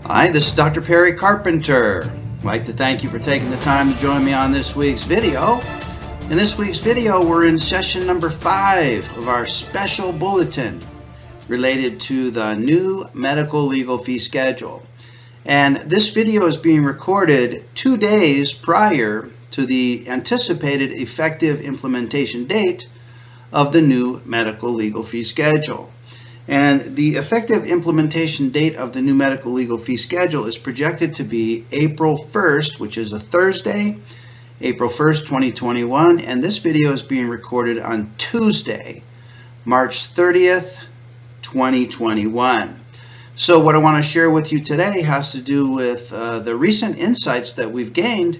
Hi, this is Dr. Perry Carpenter. I'd like to thank you for taking the time to join me on this week's video. In this week's video, we're in session number 5 of our special bulletin related to the new medical legal fee schedule. And this video is being recorded 2 days prior to the anticipated effective implementation date of the new medical legal fee schedule. And the effective implementation date of the new medical legal fee schedule is projected to be April 1st, which is a Thursday, April 1st, 2021. And this video is being recorded on Tuesday, March 30th, 2021. So what I want to share with you today has to do with the recent insights that we've gained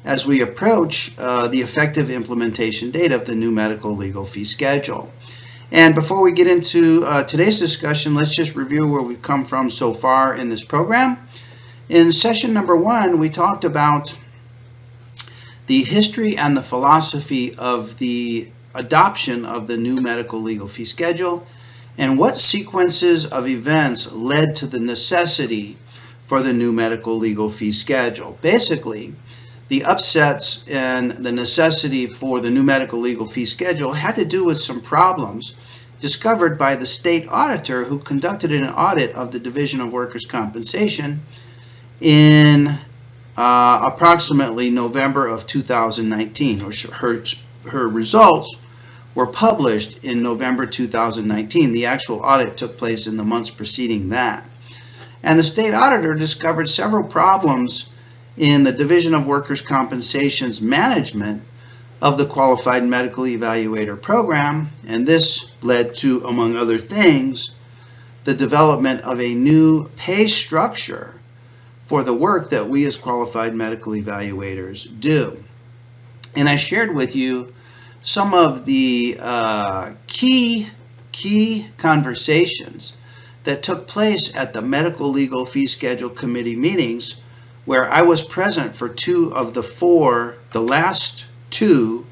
as we approach the effective implementation date of the new medical legal fee schedule. And before we get into today's discussion, let's just review where we've come from so far in this program. In session number 1, we talked about the history and the philosophy of the adoption of the new medical legal fee schedule and what sequences of events led to the necessity for the new medical legal fee schedule. Basically, the upsets and the necessity for the new medical legal fee schedule had to do with some problems discovered by the state auditor who conducted an audit of the Division of Workers' Compensation in approximately November of 2019. Her results were published in November 2019. The actual audit took place in the months preceding that. And the state auditor discovered several problems in the Division of Workers' Compensation's management of the Qualified Medical Evaluator program, and this led to, among other things, the development of a new pay structure for the work that we as Qualified Medical Evaluators do. And I shared with you some of the key conversations that took place at the Medical Legal Fee Schedule Committee meetings, where I was present for the last 2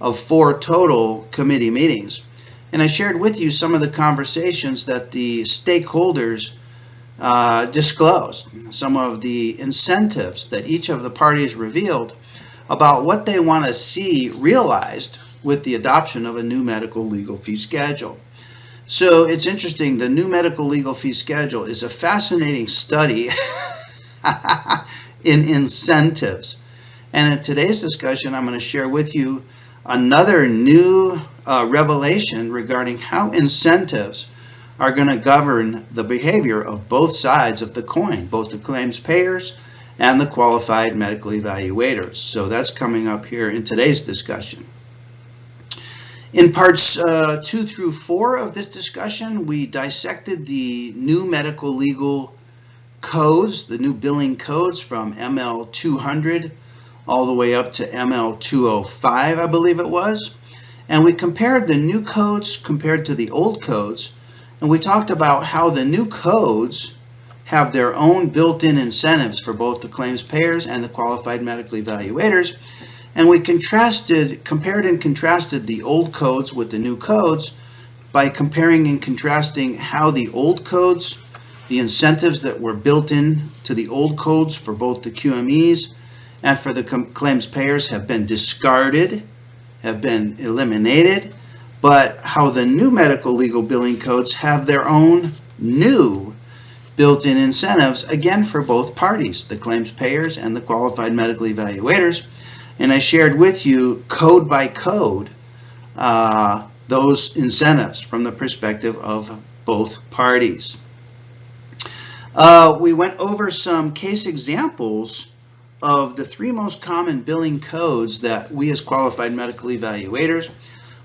of 4 total committee meetings. And I shared with you some of the conversations that the stakeholders disclosed, some of the incentives that each of the parties revealed about what they want to see realized with the adoption of a new medical legal fee schedule. So it's interesting, the new medical legal fee schedule is a fascinating study in incentives. And in today's discussion, I'm going to share with you another new revelation regarding how incentives are going to govern the behavior of both sides of the coin, both the claims payers and the qualified medical evaluators. So that's coming up here in today's discussion. In parts 2 through 4 of this discussion, we dissected the new medical legal codes, the new billing codes from ML 200 all the way up to ML 205, I believe it was. And we compared the new codes compared to the old codes, and we talked about how the new codes have their own built-in incentives for both the claims payers and the qualified medical evaluators. And we compared and contrasted the old codes with the new codes by comparing and contrasting how the old codes, the incentives that were built in to the old codes for both the QMEs and for the claims payers have been discarded, have been eliminated, but how the new medical legal billing codes have their own new built-in incentives, again for both parties, the claims payers and the qualified medical evaluators. And I shared with you code by code those incentives from the perspective of both parties. We went over some case examples of the 3 most common billing codes that we as qualified medical evaluators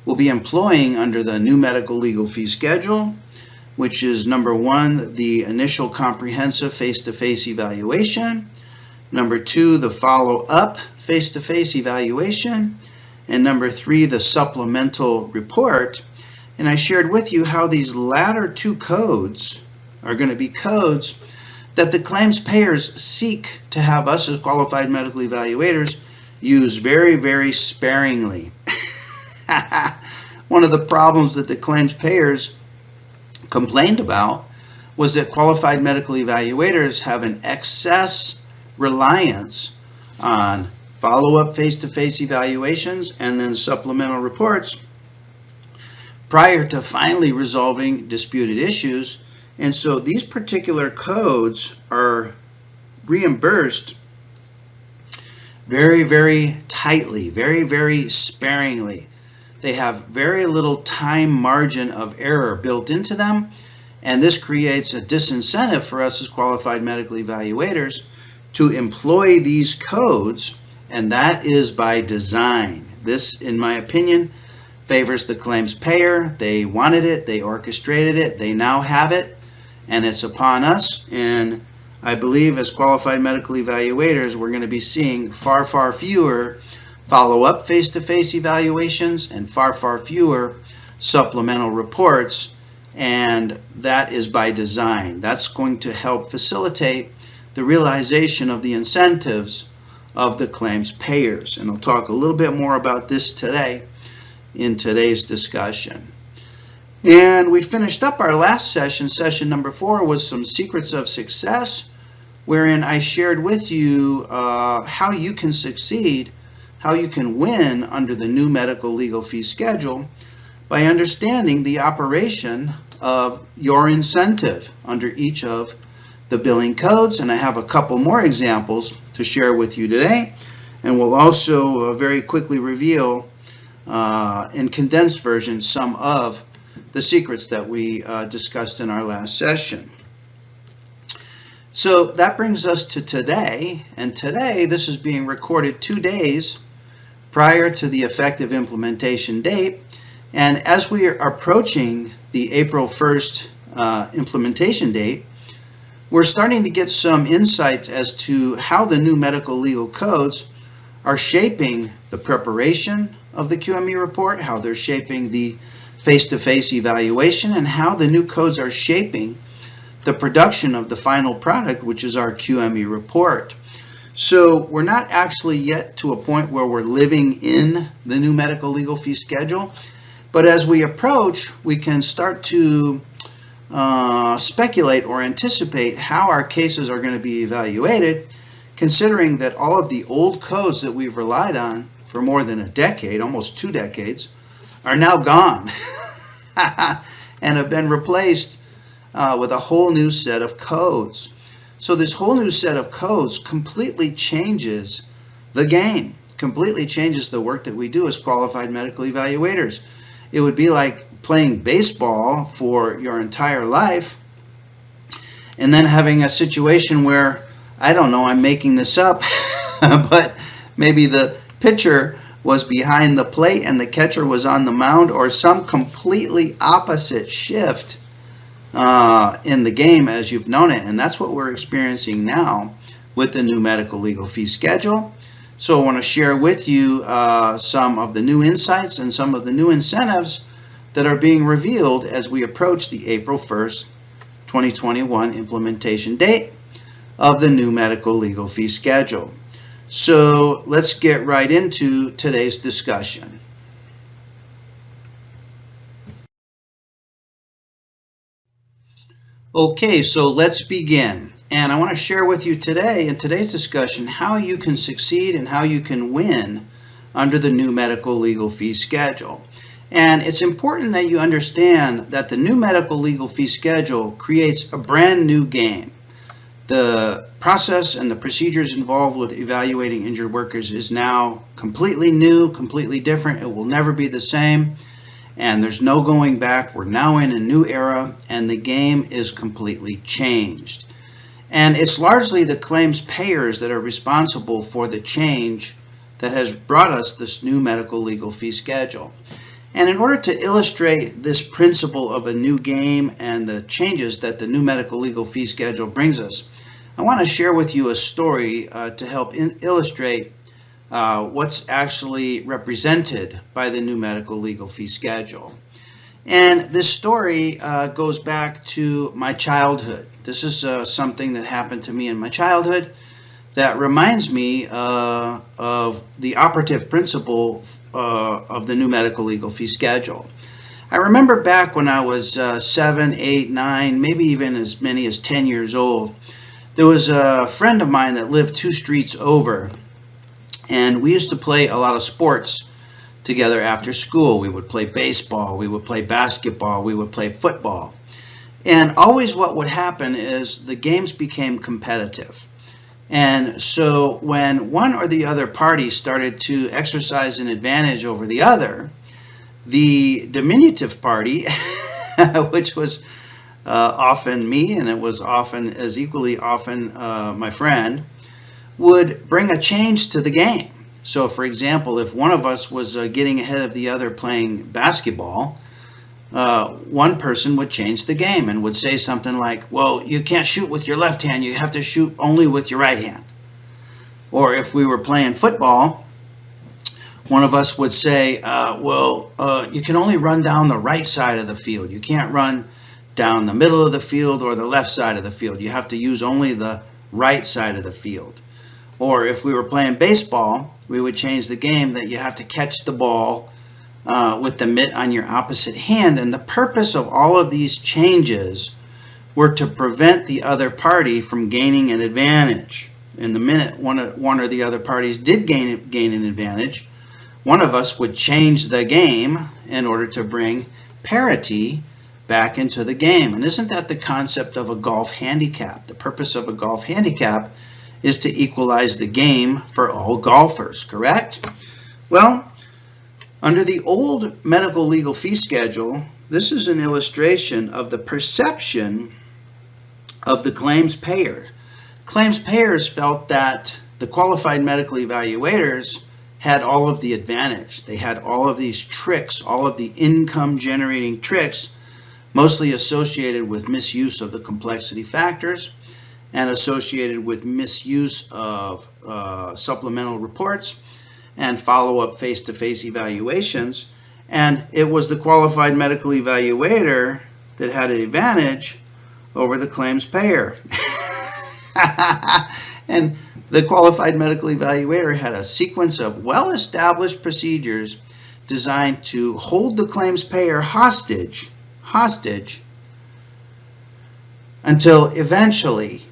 will be employing under the new medical legal fee schedule, which is number 1, the initial comprehensive face-to-face evaluation, number 2, the follow-up face-to-face evaluation, and number 3, the supplemental report. And I shared with you how these latter 2 codes are going to be codes that the claims payers seek to have us as qualified medical evaluators use very, very sparingly. One of the problems that the claims payers complained about was that qualified medical evaluators have an excess reliance on follow-up face-to-face evaluations and then supplemental reports prior to finally resolving disputed issues. And so these particular codes are reimbursed very, very tightly, very, very sparingly. They have very little time margin of error built into them, and this creates a disincentive for us as qualified medical evaluators to employ these codes, and that is by design. This, in my opinion, favors the claims payer. They wanted it, they orchestrated it, they now have it, and it's upon us. And I believe as qualified medical evaluators, we're going to be seeing far, far fewer follow-up face-to-face evaluations and far, far fewer supplemental reports, and that is by design. That's going to help facilitate the realization of the incentives of the claims payers. And I'll talk a little bit more about this today in today's discussion. And we finished up our last session, session number 4, with some secrets of success, wherein I shared with you how you can succeed, how you can win under the new medical legal fee schedule by understanding the operation of your incentive under each of the billing codes. And I have a couple more examples to share with you today, and we'll also very quickly reveal in condensed version some of the secrets that we discussed in our last session. So that brings us to today, and today this is being recorded 2 days prior to the effective implementation date. And as we are approaching the April 1st implementation date, we're starting to get some insights as to how the new medical legal codes are shaping the preparation of the QME report, how they're shaping the face-to-face evaluation, and how the new codes are shaping the production of the final product, which is our QME report. So we're not actually yet to a point where we're living in the new medical legal fee schedule, but as we approach, we can start to speculate or anticipate how our cases are going to be evaluated, considering that all of the old codes that we've relied on for more than a decade, almost 2 decades, are now gone and have been replaced with a whole new set of codes. So this whole new set of codes completely changes the game, completely changes the work that we do as qualified medical evaluators. It would be like playing baseball for your entire life and then having a situation where, I don't know, I'm making this up, but maybe the pitcher was behind the plate and the catcher was on the mound, or some completely opposite shift in the game as you've known it. And that's what we're experiencing now with the new medical legal fee schedule. So I want to share with you some of the new insights and some of the new incentives that are being revealed as we approach the April 1st, 2021 implementation date of the new medical legal fee schedule. So let's get right into today's discussion. Okay, so let's begin. And I want to share with you today, in today's discussion, how you can succeed and how you can win under the new medical legal fee schedule. And it's important that you understand that the new medical legal fee schedule creates a brand new game. The process and the procedures involved with evaluating injured workers is now completely new, completely different. It will never be the same. And there's no going back. We're now in a new era, and the game is completely changed. And it's largely the claims payers that are responsible for the change that has brought us this new medical legal fee schedule. And in order to illustrate this principle of a new game and the changes that the new medical legal fee schedule brings us, I want to share with you a story to help illustrate what's actually represented by the new medical legal fee schedule. And this story goes back to my childhood. This is something that happened to me in my childhood that reminds me of the operative principle of the new medical legal fee schedule. I remember back when I was 7, 8, 9, maybe even as many as 10 years old, there was a friend of mine that lived 2 streets over, and we used to play a lot of sports together after school. We would play baseball, we would play basketball, we would play football. And always what would happen is the games became competitive. And so when one or the other party started to exercise an advantage over the other, the diminutive party, which was often me, and it was often as equally often my friend, would bring a change to the game. So for example, if one of us was getting ahead of the other playing basketball, one person would change the game and would say something like, well, you can't shoot with your left hand, you have to shoot only with your right hand. Or if we were playing football, one of us would say, you can only run down the right side of the field. You can't run down the middle of the field or the left side of the field. You have to use only the right side of the field. Or if we were playing baseball, we would change the game that you have to catch the ball with the mitt on your opposite hand. And the purpose of all of these changes were to prevent the other party from gaining an advantage. And the minute one or the other parties did gain an advantage, one of us would change the game in order to bring parity back into the game. And isn't that the concept of a golf handicap? The purpose of a golf handicap is to equalize the game for all golfers, correct? Well, under the old medical legal fee schedule, this is an illustration of the perception of the claims payer. Claims payers felt that the qualified medical evaluators had all of the advantage. They had all of these tricks, all of the income generating tricks, mostly associated with misuse of the complexity factors and associated with misuse of supplemental reports and follow-up face-to-face evaluations. And it was the qualified medical evaluator that had an advantage over the claims payer. And the qualified medical evaluator had a sequence of well-established procedures designed to hold the claims payer hostage until eventually,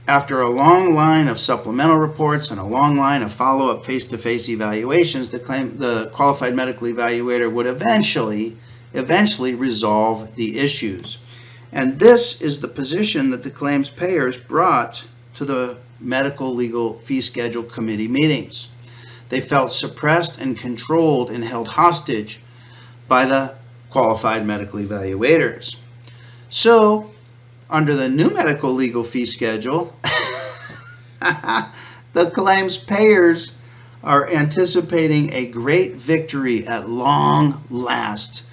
after a long line of supplemental reports and a long line of follow-up face-to-face evaluations, the qualified medical evaluator would eventually resolve the issues. And this is the position that the claims payers brought to the medical legal fee schedule committee meetings. They felt suppressed and controlled and held hostage by the qualified medical evaluators. So, under the new medical legal fee schedule, the claims payers are anticipating a great victory at long last.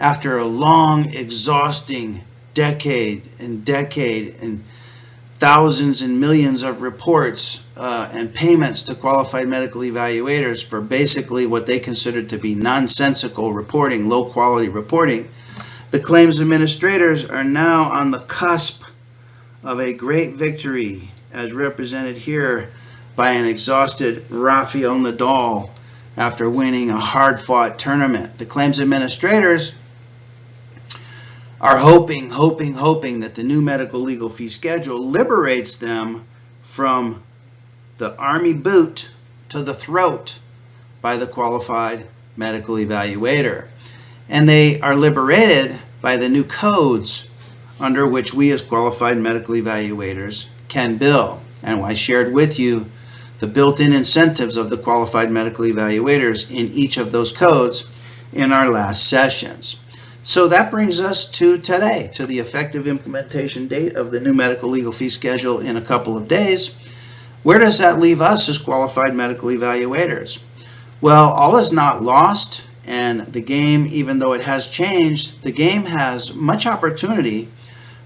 After a long, exhausting decade and thousands and millions of reports and payments to qualified medical evaluators for basically what they considered to be nonsensical reporting, low quality reporting, the claims administrators are now on the cusp of a great victory, as represented here by an exhausted Rafael Nadal after winning a hard-fought tournament. The claims administrators are hoping that the new medical legal fee schedule liberates them from the army boot to the throat by the qualified medical evaluator. And they are liberated by the new codes under which we as qualified medical evaluators can bill. And I shared with you the built-in incentives of the qualified medical evaluators in each of those codes in our last sessions. So that brings us to today, to the effective implementation date of the new medical legal fee schedule in a couple of days. Where does that leave us as qualified medical evaluators? Well, all is not lost, and the game, even though it has changed, the game has much opportunity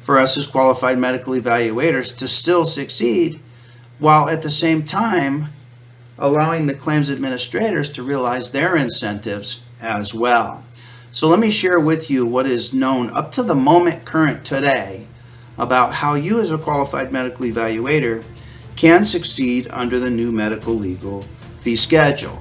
for us as qualified medical evaluators to still succeed, while at the same time allowing the claims administrators to realize their incentives as well. So let me share with you what is known up to the moment current today about how you as a qualified medical evaluator can succeed under the new medical legal fee schedule.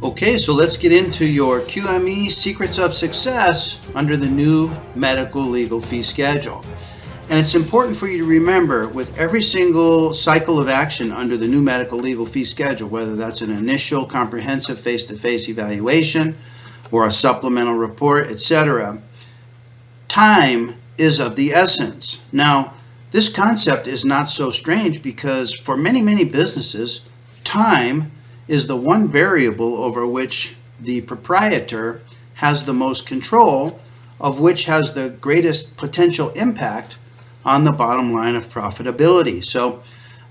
Okay, so let's get into your QME Secrets of Success under the new medical legal fee schedule. And it's important for you to remember with every single cycle of action under the new medical legal fee schedule, whether that's an initial comprehensive face-to-face evaluation or a supplemental report, etc., time is of the essence. Now, this concept is not so strange because for many, many businesses, time is the one variable over which the proprietor has the most control, of which has the greatest potential impact on the bottom line of profitability. So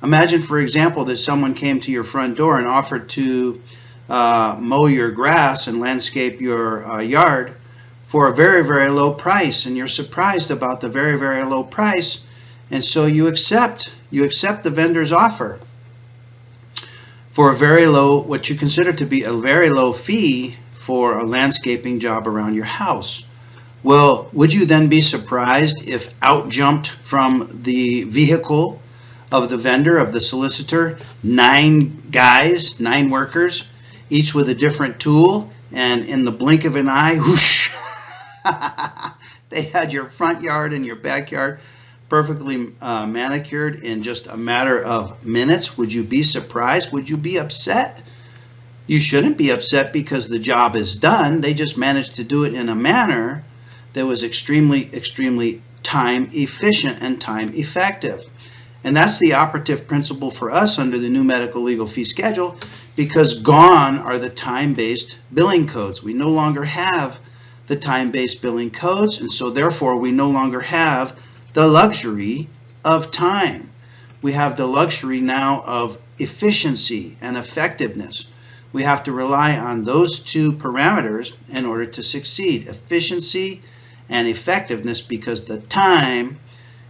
imagine, for example, that someone came to your front door and offered to mow your grass and landscape your yard for a very, very low price, and you're surprised about the very, very low price, and so you accept the vendor's offer for a very low, what you consider to be a very low fee for a landscaping job around your house. Well, would you then be surprised if out jumped from the vehicle of the vendor, of the solicitor, 9 guys, 9 workers, each with a different tool, and in the blink of an eye, whoosh, they had your front yard and your backyard perfectly manicured in just a matter of minutes? Would you be surprised? Would you be upset? You shouldn't be upset because the job is done. They just managed to do it in a manner that was extremely, extremely time efficient and time effective. And that's the operative principle for us under the new medical legal fee schedule, because gone are the time-based billing codes. We no longer have the time-based billing codes, and so therefore we no longer have the luxury of time. We have the luxury now of efficiency and effectiveness. We have to rely on those 2 parameters in order to succeed, efficiency and effectiveness, because the time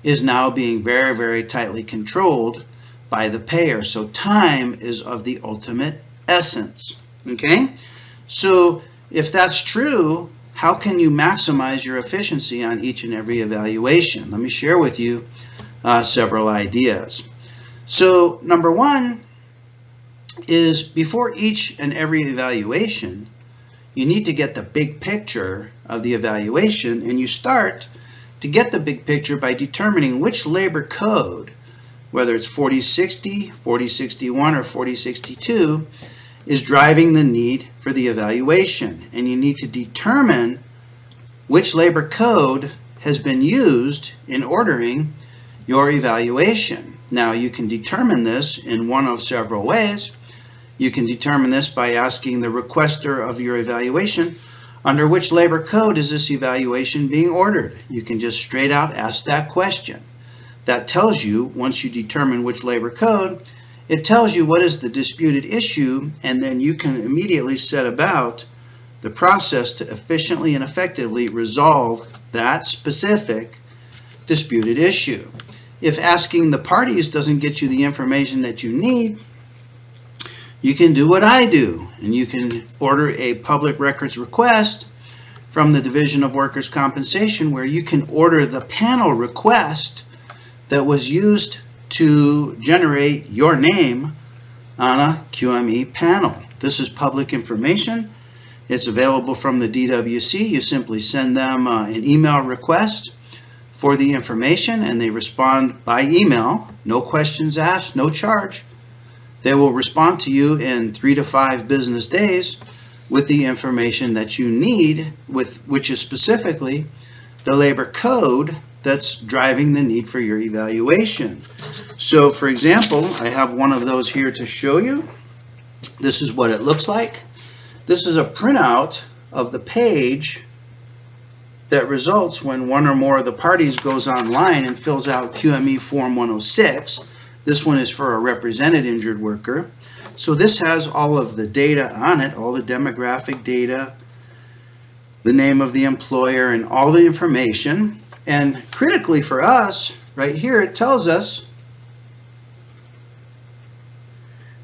is now being very, very tightly controlled by the payer. So time is of the ultimate essence. Okay? So if that's true, how can you maximize your efficiency on each and every evaluation? Let me share with you several ideas. So number 1 is, before each and every evaluation, you need to get the big picture of the evaluation, and you start to get the big picture by determining which labor code, whether it's 4060, 4061, or 4062, is driving the need for the evaluation. And you need to determine which labor code has been used in ordering your evaluation. Now, you can determine this in one of several ways. You can determine this by asking the requester of your evaluation, under which labor code is this evaluation being ordered? You can just straight out ask that question. That tells you, once you determine which labor code, it tells you what is the disputed issue, and then you can immediately set about the process to efficiently and effectively resolve that specific disputed issue. If asking the parties doesn't get you the information that you need, you can do what I do, and you can order a public records request from the Division of Workers' Compensation, where you can order the panel request that was used to generate your name on a QME panel. This is public information. It's available from the DWC. You simply send them an email request for the information, and they respond by email. No questions asked, no charge. They will respond to you in 3 to 5 business days with the information that you need, which is specifically the labor code that's driving the need for your evaluation. So, for example, I have one of those here to show you. This is what it looks like. This is a printout of the page that results when one or more of the parties goes online and fills out QME Form 106. This one is for a represented injured worker. So this has all of the data on it, all the demographic data, the name of the employer, and all the information. And critically for us, right here, it tells us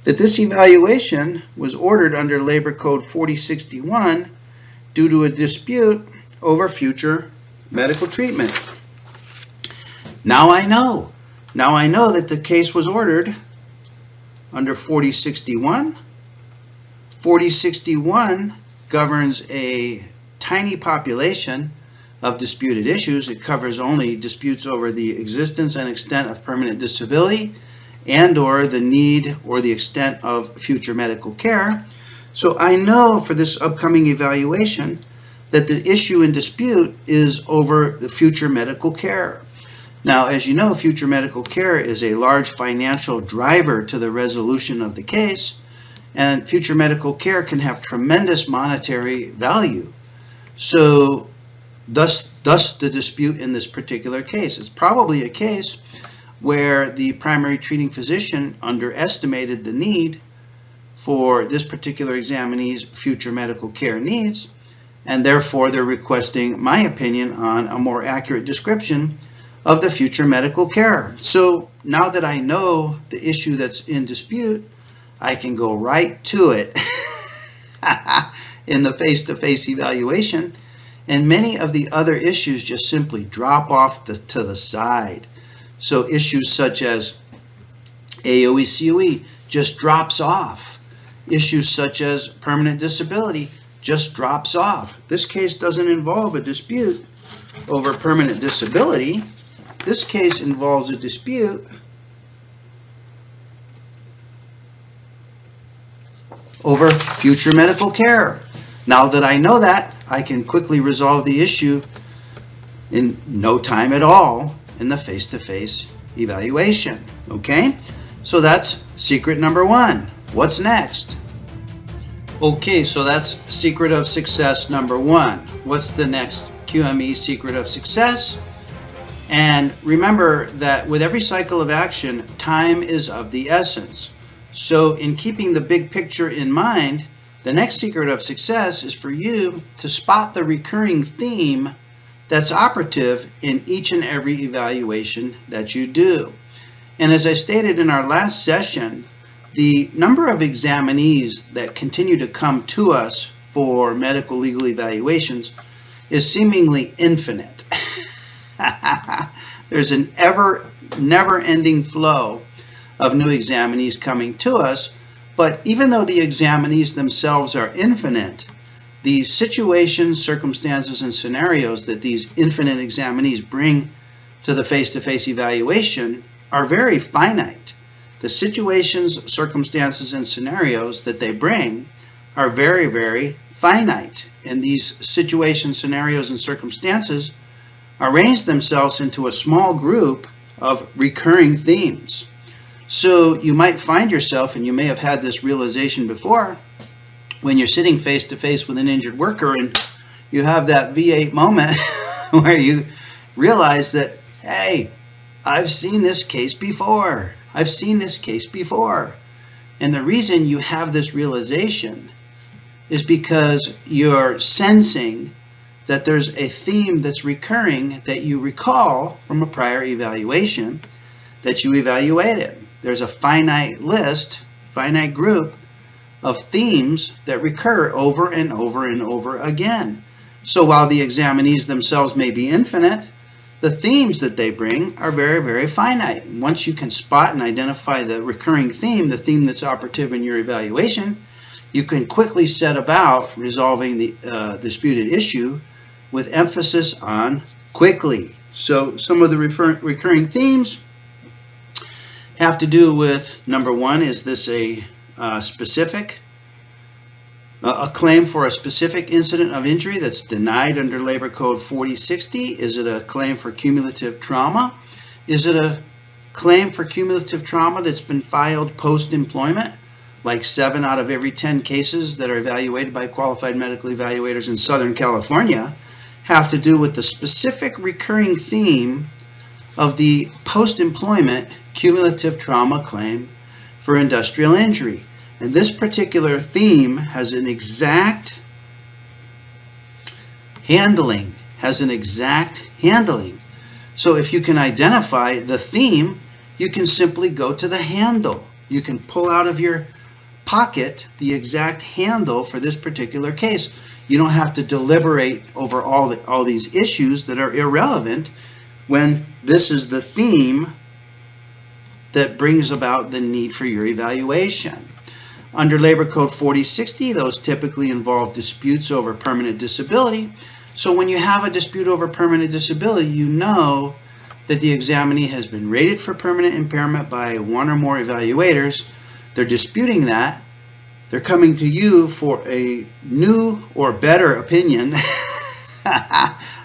that this evaluation was ordered under Labor Code 4061 due to a dispute over future medical treatment. Now I know that the case was ordered under 4061, 4061 governs a tiny population of disputed issues. It covers only disputes over the existence and extent of permanent disability and or the need or the extent of future medical care. So I know for this upcoming evaluation that the issue in dispute is over the future medical care. Now, as you know, future medical care is a large financial driver to the resolution of the case, and future medical care can have tremendous monetary value. So thus the dispute in this particular case. It's probably a case where the primary treating physician underestimated the need for this particular examinee's future medical care needs, and therefore they're requesting my opinion on a more accurate description of the future medical care. So now that I know the issue that's in dispute, I can go right to it in the face-to-face evaluation, and many of the other issues just simply drop off to the side. So issues such as AOE-COE just drops off. Issues such as permanent disability just drops off. This case doesn't involve a dispute over permanent disability. This case involves a dispute over future medical care. Now that I know that, I can quickly resolve the issue in no time at all in the face-to-face evaluation. Okay? So that's secret number one. What's next? Okay, so that's secret of success number one. What's the next QME secret of success? And remember that with every cycle of action, time is of the essence. So in keeping the big picture in mind, the next secret of success is for you to spot the recurring theme that's operative in each and every evaluation that you do. And as I stated in our last session, the number of examinees that continue to come to us for medical legal evaluations is seemingly infinite. There's an never-ending flow of new examinees coming to us, but even though the examinees themselves are infinite, the situations, circumstances, and scenarios that these infinite examinees bring to the face-to-face evaluation are very finite. The situations, circumstances, and scenarios that they bring are very, very finite. And these situations, scenarios, and circumstances arrange themselves into a small group of recurring themes. So you might find yourself, and you may have had this realization before, when you're sitting face-to-face with an injured worker and you have that V8 moment where you realize that, hey, I've seen this case before. I've seen this case before. And the reason you have this realization is because you're sensing that there's a theme that's recurring that you recall from a prior evaluation that you evaluated. There's a finite list, finite group of themes that recur over and over and over again. So while the examinees themselves may be infinite, the themes that they bring are very, very finite. And once you can spot and identify the recurring theme, the theme that's operative in your evaluation, you can quickly set about resolving the disputed issue with emphasis on quickly. So some of the recurring themes have to do with, number one, is this a claim for a specific incident of injury that's denied under Labor Code 4060? Is it a claim for cumulative trauma? Is it a claim for cumulative trauma that's been filed post-employment? Like 7 out of every 10 cases that are evaluated by qualified medical evaluators in Southern California have to do with the specific recurring theme of the post-employment cumulative trauma claim for industrial injury. And this particular theme has an exact handling, So if you can identify the theme, you can simply go to the handle. You can pull out of your pocket the exact handle for this particular case. You don't have to deliberate over all these issues that are irrelevant when this is the theme that brings about the need for your evaluation. Under Labor Code 4060, those typically involve disputes over permanent disability. So when you have a dispute over permanent disability, you know that the examinee has been rated for permanent impairment by one or more evaluators. They're disputing that. They're coming to you for a new or better opinion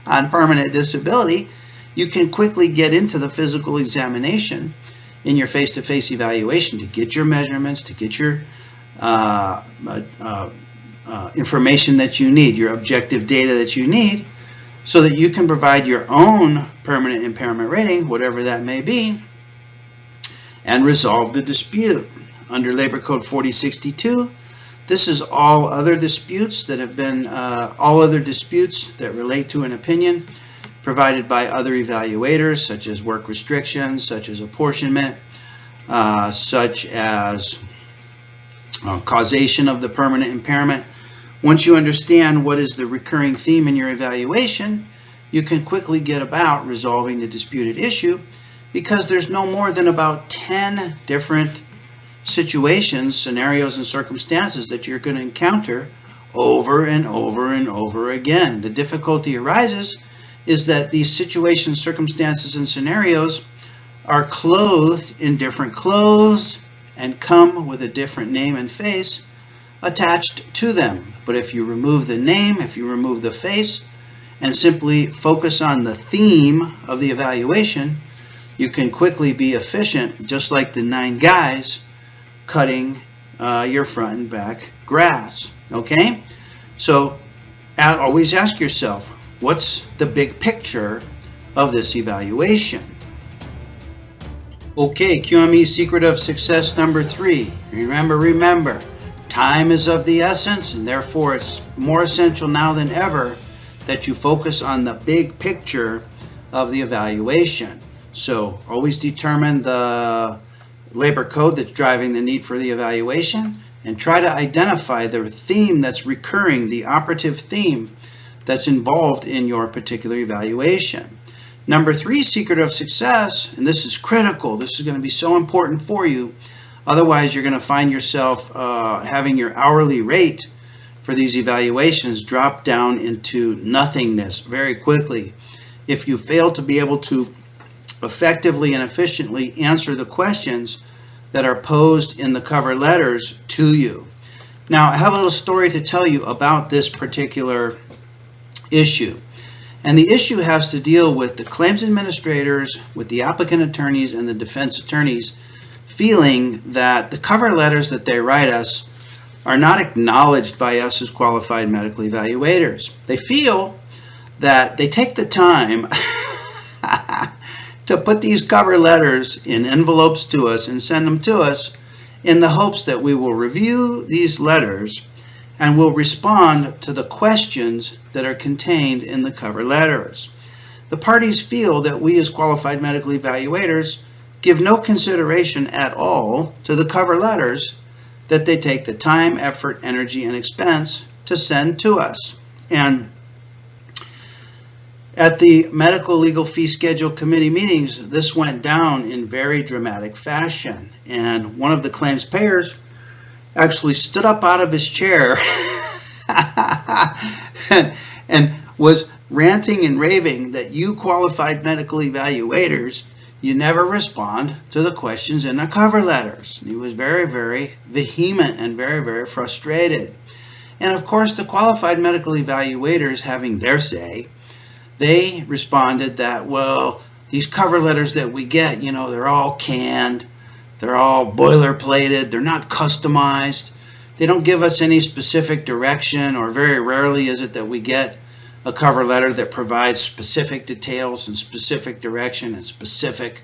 on permanent disability. You can quickly get into the physical examination in your face-to-face evaluation to get your measurements, to get your information that you need, your objective data that you need, so that you can provide your own permanent impairment rating, whatever that may be, and resolve the dispute. Under Labor Code 4062, this is all other disputes that have been, all other disputes that relate to an opinion provided by other evaluators, such as work restrictions, such as apportionment, such as causation of the permanent impairment. Once you understand what is the recurring theme in your evaluation, you can quickly get about resolving the disputed issue, because there's no more than about 10 different situations, scenarios, and circumstances that you're going to encounter over and over and over again. The difficulty arises is that these situations, circumstances, and scenarios are clothed in different clothes and come with a different name and face attached to them. But if you remove the name, if you remove the face, and simply focus on the theme of the evaluation, you can quickly be efficient, just like the 9 guys cutting your front and back grass. Okay? So always ask yourself, what's the big picture of this evaluation? Okay, QME secret of success number 3. Remember, time is of the essence, and therefore it's more essential now than ever that you focus on the big picture of the evaluation. So always determine the labor code that's driving the need for the evaluation, and try to identify the theme that's recurring, the operative theme that's involved in your particular evaluation. Number 3 secret of success, and this is critical, this is going to be so important for you, otherwise you're going to find yourself having your hourly rate for these evaluations drop down into nothingness very quickly if you fail to be able to effectively and efficiently answer the questions that are posed in the cover letters to you. Now, I have a little story to tell you about this particular issue. And the issue has to deal with the claims administrators, with the applicant attorneys, and the defense attorneys feeling that the cover letters that they write us are not acknowledged by us as qualified medical evaluators. They feel that they take the time to put these cover letters in envelopes to us and send them to us in the hopes that we will review these letters and will respond to the questions that are contained in the cover letters. The parties feel that we as qualified medical evaluators give no consideration at all to the cover letters that they take the time, effort, energy, and expense to send to us. And at the Medical Legal Fee Schedule Committee meetings, this went down in very dramatic fashion. And one of the claims payers actually stood up out of his chair and was ranting and raving that you qualified medical evaluators, you never respond to the questions in the cover letters. And he was very, very vehement and very, very frustrated. And of course, the qualified medical evaluators, having their say, they responded that, well, these cover letters that we get, you know, they're all canned, they're all boilerplated, they're not customized, they don't give us any specific direction, or very rarely is it that we get a cover letter that provides specific details and specific direction and specific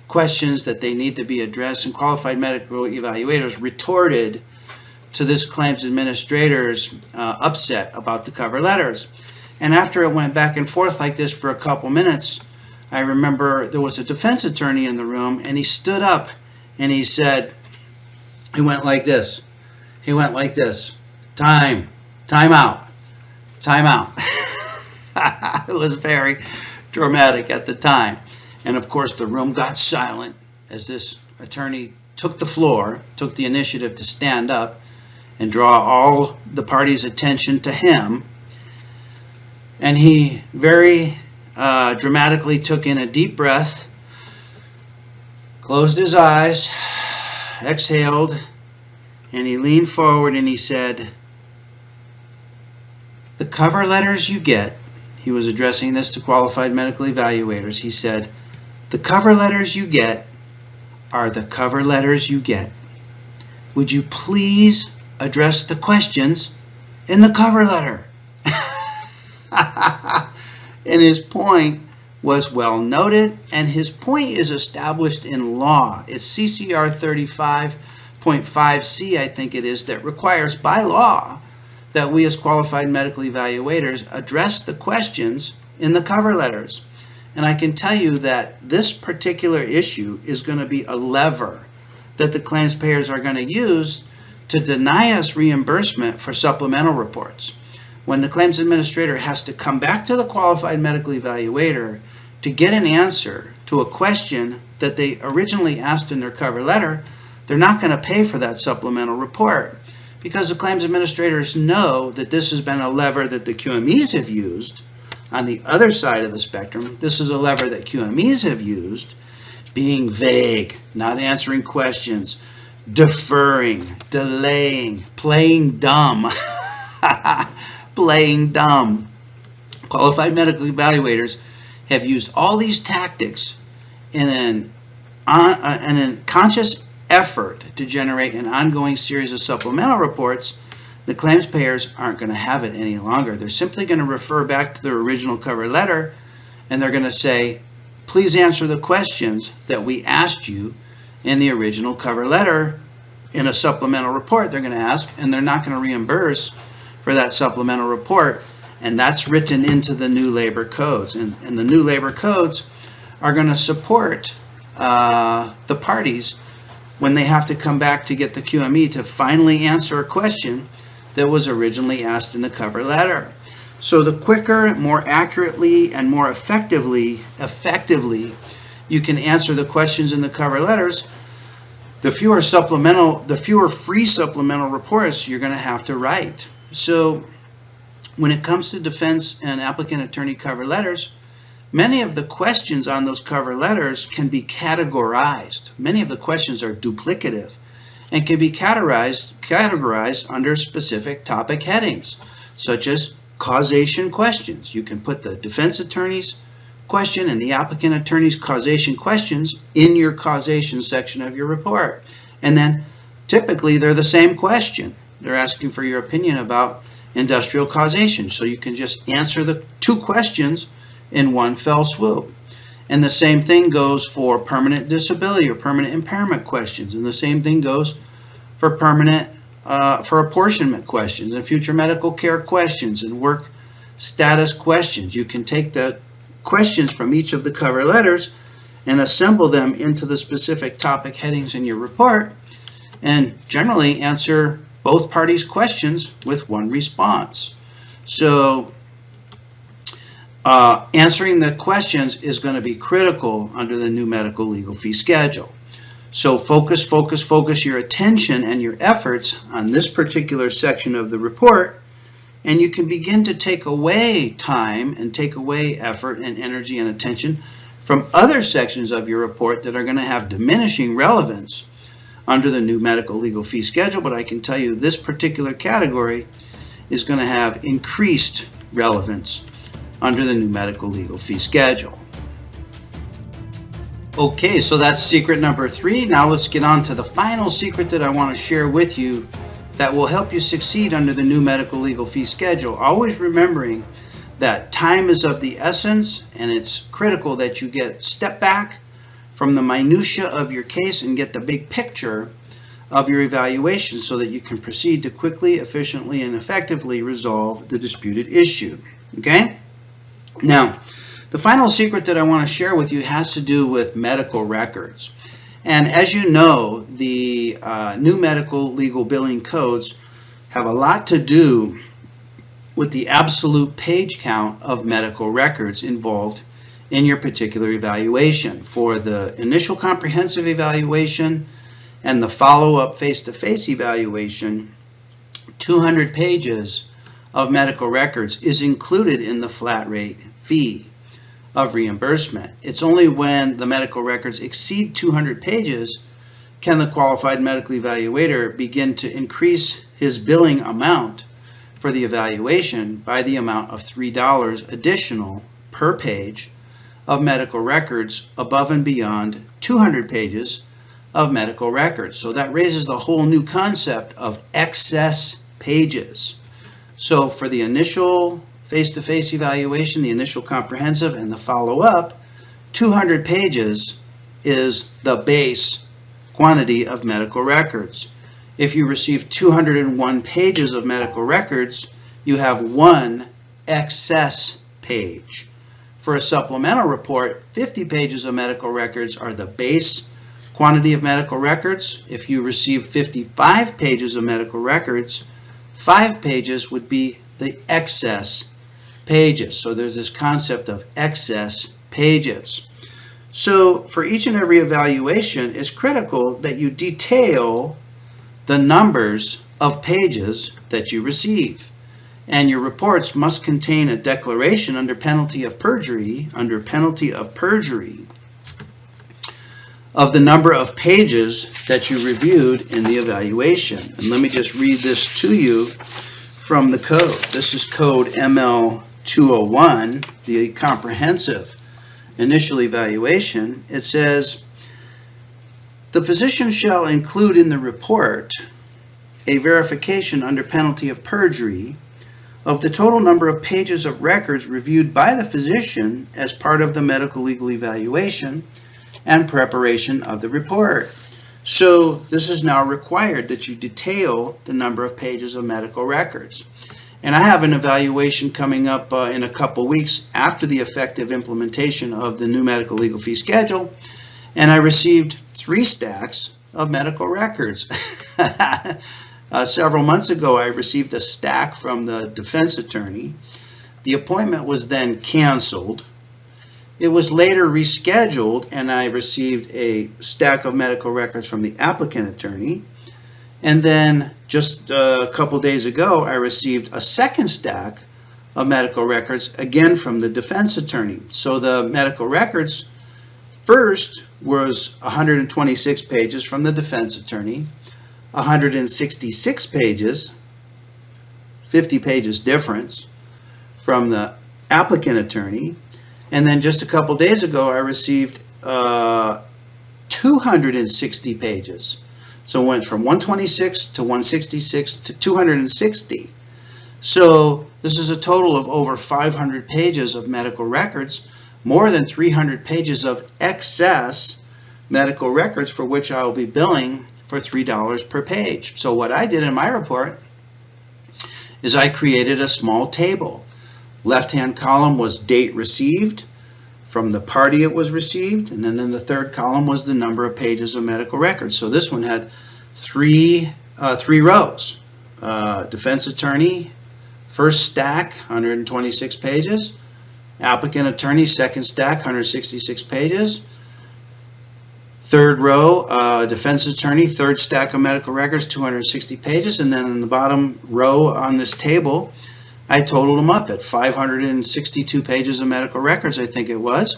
questions that they need to be addressed. And qualified medical evaluators retorted to this claims administrator's upset about the cover letters. And after it went back and forth like this for a couple minutes, I remember there was a defense attorney in the room, and he stood up and he said, he went like this. He went like this. Time out. It was very dramatic at the time. And of course, the room got silent as this attorney took the floor, took the initiative to stand up, and draw all the party's attention to him. And he very dramatically took in a deep breath, closed his eyes, exhaled, and he leaned forward and he said, "The cover letters you get," he was addressing this to qualified medical evaluators, he said, "the cover letters you get are the cover letters you get. Would you please address the questions in the cover letter?" And his point was well noted, and his point is established in law. It's CCR 35.5C, I think it is, that requires by law that we as qualified medical evaluators address the questions in the cover letters. And I can tell you that this particular issue is going to be a lever that the claims payers are going to use to deny us reimbursement for supplemental reports. When the claims administrator has to come back to the qualified medical evaluator to get an answer to a question that they originally asked in their cover letter, they're not going to pay for that supplemental report, because the claims administrators know that this has been a lever that the QMEs have used. On the other side of the spectrum, this is a lever that QMEs have used, being vague, not answering questions, deferring, delaying, playing dumb. Playing dumb. Qualified medical evaluators have used all these tactics in a conscious effort to generate an ongoing series of supplemental reports. The claims payers aren't going to have it any longer. They're simply going to refer back to their original cover letter, and they're going to say, "Please answer the questions that we asked you in the original cover letter." In a supplemental report they're going to ask, and they're not going to reimburse for that supplemental report. And that's written into the new labor codes. And the new labor codes are going to support the parties when they have to come back to get the QME to finally answer a question that was originally asked in the cover letter. So the quicker, more accurately, and more effectively you can answer the questions in the cover letters, the fewer free supplemental reports you're going to have to write. So when it comes to defense and applicant attorney cover letters, many of the questions on those cover letters can be categorized. Many of the questions are duplicative and can be categorized under specific topic headings, such as causation questions. You can put the defense attorney's question and the applicant attorney's causation questions in your causation section of your report. And then typically they're the same question. They're asking for your opinion about industrial causation. So you can just answer the two questions in one fell swoop. And the same thing goes for permanent disability or permanent impairment questions. And the same thing goes for for apportionment questions and future medical care questions and work status questions. You can take the questions from each of the cover letters and assemble them into the specific topic headings in your report, and generally answer both parties' questions with one response. So answering the questions is going to be critical under the new medical legal fee schedule. So focus your attention and your efforts on this particular section of the report, and you can begin to take away time and take away effort and energy and attention from other sections of your report that are going to have diminishing relevance under the new medical legal fee schedule. But I can tell you this particular category is going to have increased relevance under the new medical legal fee schedule. Okay, so that's secret number 3. Now let's get on to the final secret that I want to share with you that will help you succeed under the new medical legal fee schedule. Always remembering that time is of the essence, and it's critical that you step back from the minutia of your case and get the big picture of your evaluation so that you can proceed to quickly, efficiently, and effectively resolve the disputed issue. Okay? Now, the final secret that I want to share with you has to do with medical records. And as you know, the new medical legal billing codes have a lot to do with the absolute page count of medical records involved in your particular evaluation. For the initial comprehensive evaluation and the follow-up face-to-face evaluation, 200 pages of medical records is included in the flat rate fee of reimbursement. It's only when the medical records exceed 200 pages can the qualified medical evaluator begin to increase his billing amount for the evaluation by the amount of $3 additional per page of medical records above and beyond 200 pages of medical records. So that raises the whole new concept of excess pages. So for the initial face-to-face evaluation, the initial comprehensive, and the follow-up, 200 pages is the base quantity of medical records. If you receive 201 pages of medical records, you have one excess page. For a supplemental report, 50 pages of medical records are the base quantity of medical records. If you receive 55 pages of medical records, 5 pages would be the excess pages. So there's this concept of excess pages. So for each and every evaluation, it's critical that you detail the numbers of pages that you receive. And your reports must contain a declaration under penalty of perjury, of the number of pages that you reviewed in the evaluation. And let me just read this to you from the code. This is code ML 201, the comprehensive initial evaluation. It says, the physician shall include in the report a verification under penalty of perjury of the total number of pages of records reviewed by the physician as part of the medical legal evaluation and preparation of the report. So this is now required that you detail the number of pages of medical records. And I have an evaluation coming up in a couple weeks after the effective implementation of the new medical legal fee schedule, and I received 3 stacks of medical records. Several months ago, I received a stack from the defense attorney. The appointment was then canceled. It was later rescheduled, and I received a stack of medical records from the applicant attorney. And then just a couple days ago, I received a second stack of medical records, again from the defense attorney. So the medical records first was 126 pages from the defense attorney, 166 pages, 50 pages difference from the applicant attorney. And then just a couple days ago, I received 260 pages. So it went from 126 to 166 to 260. So this is a total of over 500 pages of medical records, more than 300 pages of excess medical records for which I will be billing for $3 per page. So what I did in my report is I created a small table. Left-hand column was date received, from the party it was received, and then in the third column was the number of pages of medical records. So this one had three rows. Defense attorney, first stack, 126 pages. Applicant attorney, second stack, 166 pages. Third row, defense attorney, third stack of medical records, 260 pages. And then in the bottom row on this table, I totaled them up at 562 pages of medical records, I think it was.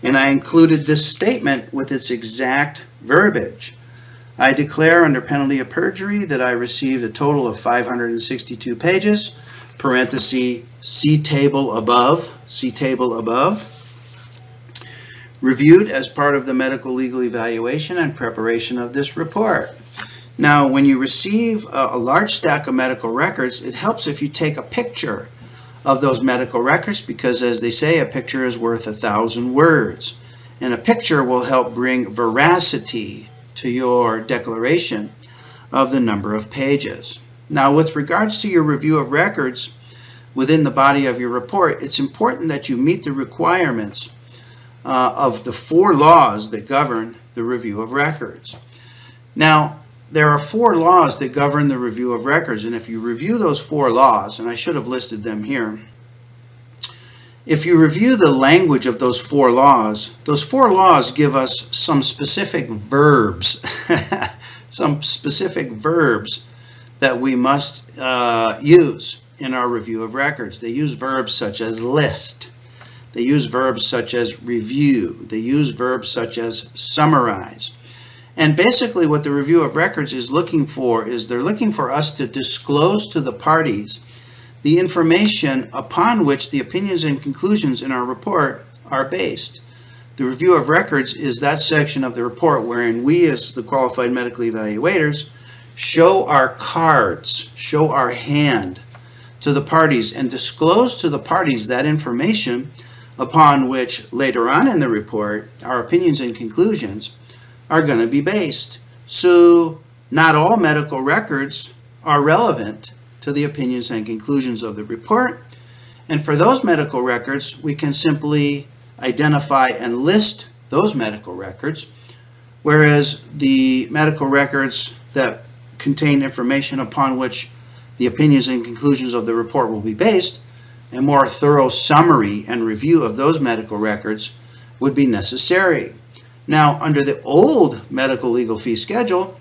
And I included this statement with its exact verbiage. I declare under penalty of perjury that I received a total of 562 pages, parenthesis, see table above, reviewed as part of the medical legal evaluation and preparation of this report. Now, when you receive a large stack of medical records, it helps if you take a picture of those medical records because, as they say, a picture is worth 1,000 words. And a picture will help bring veracity to your declaration of the number of pages. Now, with regards to your review of records within the body of your report, it's important that you meet the requirements of the 4 laws that govern the review of records. Now, there are 4 laws that govern the review of records, and if you review those 4 laws, and I should have listed them here, if you review the language of those 4 laws give us some specific verbs, that we must use in our review of records. They use verbs such as list. They use verbs such as review. They use verbs such as summarize. And basically what the review of records is looking for is they're looking for us to disclose to the parties the information upon which the opinions and conclusions in our report are based. The review of records is that section of the report wherein we, as the qualified medical evaluators, show our cards, show our hand to the parties and disclose to the parties that information upon which later on in the report our opinions and conclusions are going to be based. So not all medical records are relevant to the opinions and conclusions of the report, and for those medical records we can simply identify and list those medical records, whereas the medical records that contain information upon which the opinions and conclusions of the report will be based, a more thorough summary and review of those medical records would be necessary. Now, under the old medical legal fee schedule,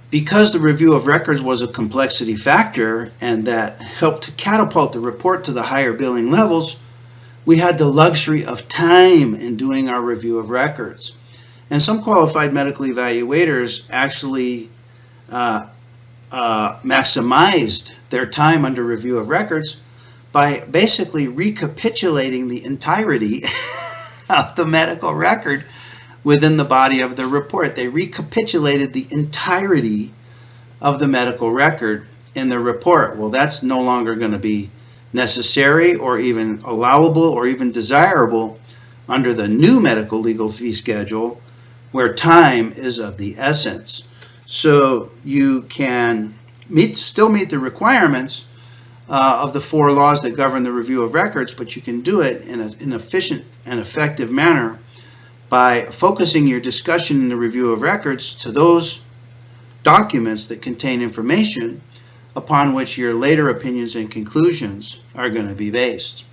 because the review of records was a complexity factor and that helped to catapult the report to the higher billing levels, we had the luxury of time in doing our review of records. And some qualified medical evaluators actually maximized their time under review of records by basically recapitulating the entirety of the medical record within the body of the report. They recapitulated the entirety of the medical record in the report. Well, that's no longer going to be necessary or even allowable or even desirable under the new medical legal fee schedule, where time is of the essence. So you can still meet the requirements of the 4 laws that govern the review of records, but you can do it in an efficient and effective manner by focusing your discussion in the review of records to those documents that contain information upon which your later opinions and conclusions are going to be based.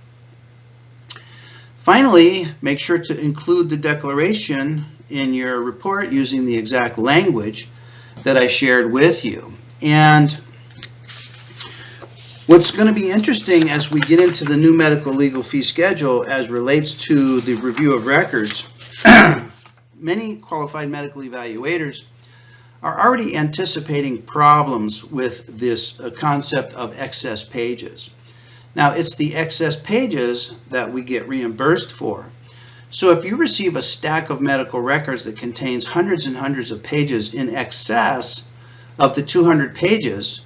Finally, make sure to include the declaration in your report using the exact language that I shared with you. And what's going to be interesting as we get into the new medical legal fee schedule as relates to the review of records, many qualified medical evaluators are already anticipating problems with this concept of excess pages. Now, it's the excess pages that we get reimbursed for. So if you receive a stack of medical records that contains hundreds and hundreds of pages in excess of the 200 pages,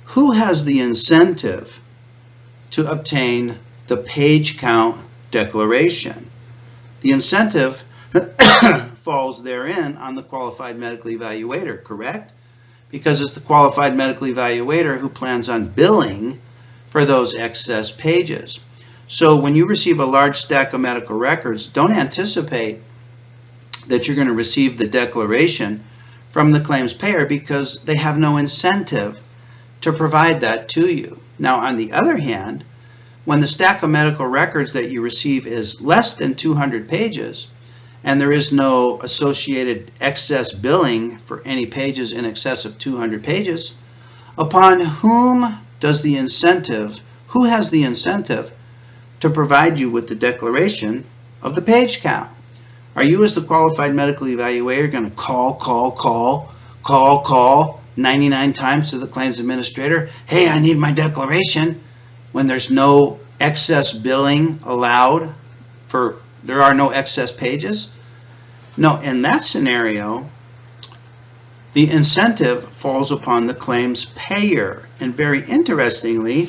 who has the incentive to obtain the page count declaration? The incentive falls therein on the qualified medical evaluator, correct? Because it's the qualified medical evaluator who plans on billing for those excess pages. So when you receive a large stack of medical records, don't anticipate that you're going to receive the declaration from the claims payer, because they have no incentive to provide that to you. Now, on the other hand, when the stack of medical records that you receive is less than 200 pages and there is no associated excess billing for any pages in excess of 200 pages, upon whom does the incentive, who has the incentive to provide you with the declaration of the page count? Are you, as the qualified medical evaluator, going to call 99 times to the claims administrator, hey, I need my declaration, when there's no excess billing allowed, there are no excess pages? No, in that scenario, the incentive falls upon the claims payer. And very interestingly,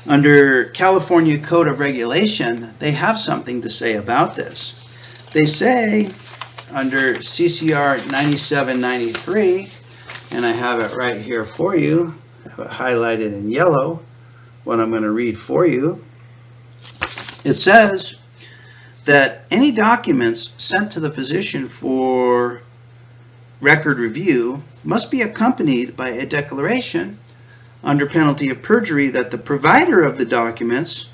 under California Code of Regulation, they have something to say about this. They say under CCR 9793, and I have it right here for you, I have it highlighted in yellow, what I'm going to read for you. It says that any documents sent to the physician for record review must be accompanied by a declaration under penalty of perjury that the provider of the documents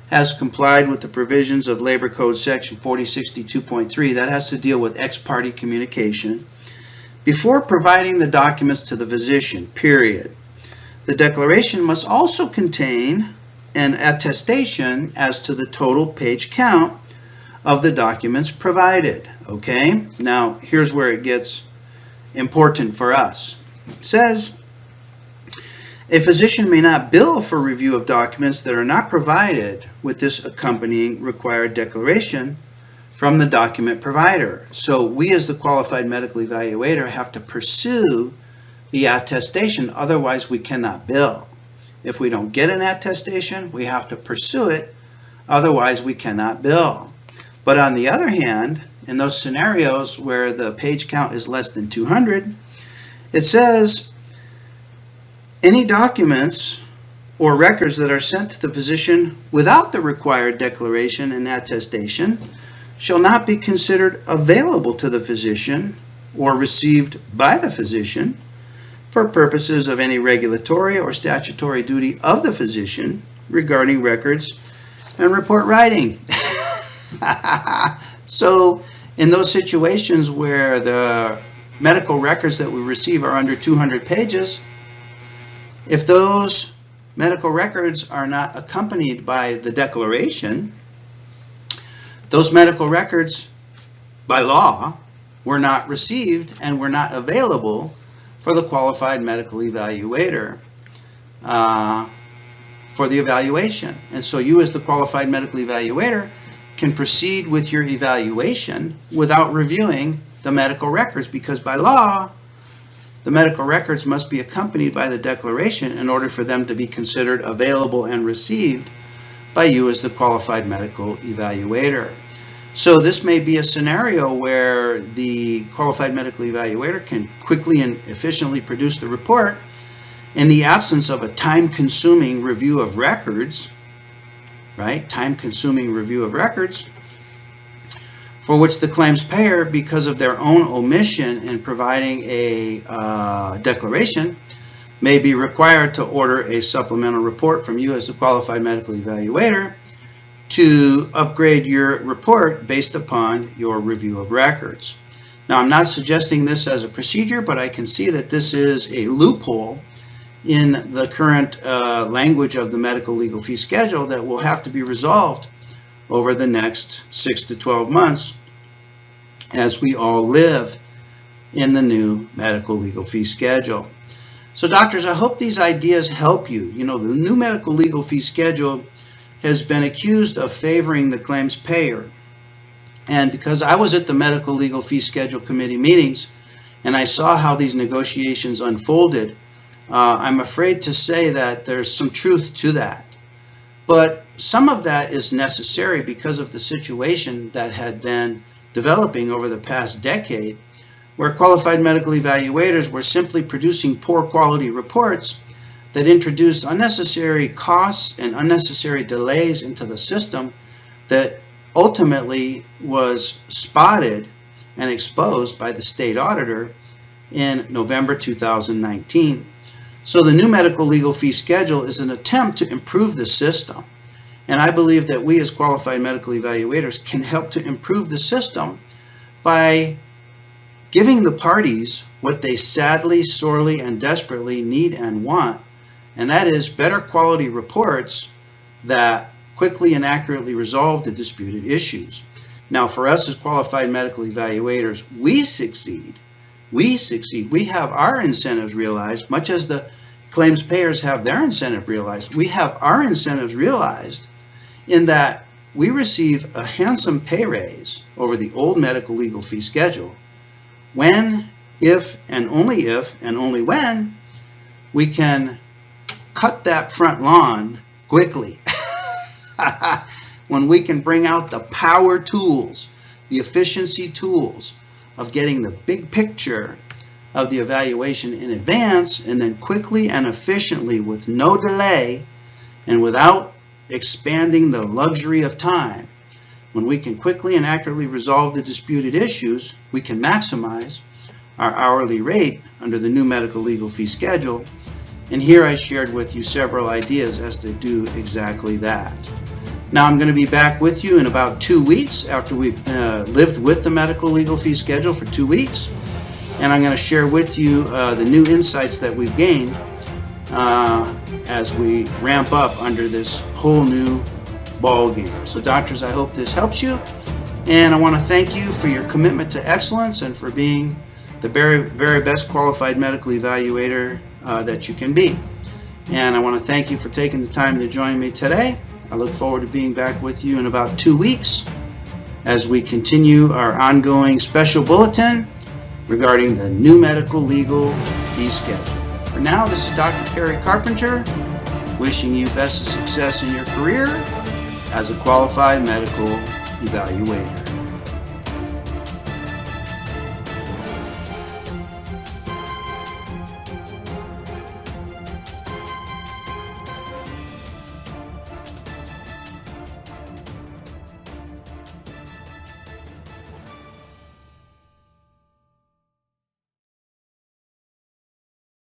has complied with the provisions of Labor Code Section 4062.3. That has to deal with ex parte communication before providing the documents to the physician, period. The declaration must also contain an attestation as to the total page count of the documents provided. Okay, now here's where it gets important for us. It says, a physician may not bill for review of documents that are not provided with this accompanying required declaration from the document provider. So we as the qualified medical evaluator have to pursue the attestation, otherwise we cannot bill. If we don't get an attestation, we have to pursue it, otherwise we cannot bill. But on the other hand, in those scenarios where the page count is less than 200, it says any documents or records that are sent to the physician without the required declaration and attestation shall not be considered available to the physician or received by the physician for purposes of any regulatory or statutory duty of the physician regarding records and report writing. So in those situations where the medical records that we receive are under 200 pages, if those medical records are not accompanied by the declaration, those medical records by law were not received and were not available for the qualified medical evaluator for the evaluation. And so you as the qualified medical evaluator can proceed with your evaluation without reviewing the medical records, because by law the medical records must be accompanied by the declaration in order for them to be considered available and received by you as the qualified medical evaluator. So this may be a scenario where the qualified medical evaluator can quickly and efficiently produce the report in the absence of a time-consuming review of records, right? Time-consuming review of records for which the claims payer, because of their own omission in providing a declaration, may be required to order a supplemental report from you as the qualified medical evaluator to upgrade your report based upon your review of records. Now, I'm not suggesting this as a procedure, but I can see that this is a loophole in the current language of the medical legal fee schedule that will have to be resolved over the next 6 to 12 months as we all live in the new medical legal fee schedule. So doctors, I hope these ideas help you. You know, the new medical legal fee schedule has been accused of favoring the claims payer. And because I was at the Medical Legal Fee Schedule Committee meetings and I saw how these negotiations unfolded, I'm afraid to say that there's some truth to that. But some of that is necessary because of the situation that had been developing over the past decade, where qualified medical evaluators were simply producing poor quality reports that introduced unnecessary costs and unnecessary delays into the system that ultimately was spotted and exposed by the state auditor in November 2019. So the new medical legal fee schedule is an attempt to improve the system. And I believe that we as qualified medical evaluators can help to improve the system by giving the parties what they sadly, sorely, and desperately need and want, and that is better quality reports that quickly and accurately resolve the disputed issues. Now, for us as qualified medical evaluators, we succeed. We have our incentives realized, much as the claims payers have their incentive realized. We have our incentives realized in that we receive a handsome pay raise over the old medical legal fee schedule when, if, and only when, we can cut that front lawn quickly. When we can bring out the power tools, the efficiency tools of getting the big picture of the evaluation in advance, and then quickly and efficiently with no delay and without expanding the luxury of time, when we can quickly and accurately resolve the disputed issues, we can maximize our hourly rate under the new medical legal fee schedule. And here I shared with you several ideas as to do exactly that. Now I'm going to be back with you in about 2 weeks after we've lived with the medical legal fee schedule for 2 weeks. and I'm going to share with you the new insights that we've gained as we ramp up under this whole new ball game. So doctors, I hope this helps you, and I want to thank you for your commitment to excellence and for being the very, very best qualified medical evaluator that you can be. And I want to thank you for taking the time to join me today. I look forward to being back with you in about 2 weeks as we continue our ongoing special bulletin regarding the new medical legal fee schedule. For now, this is Dr. Perry Carpenter, wishing you best of success in your career as a qualified medical evaluator.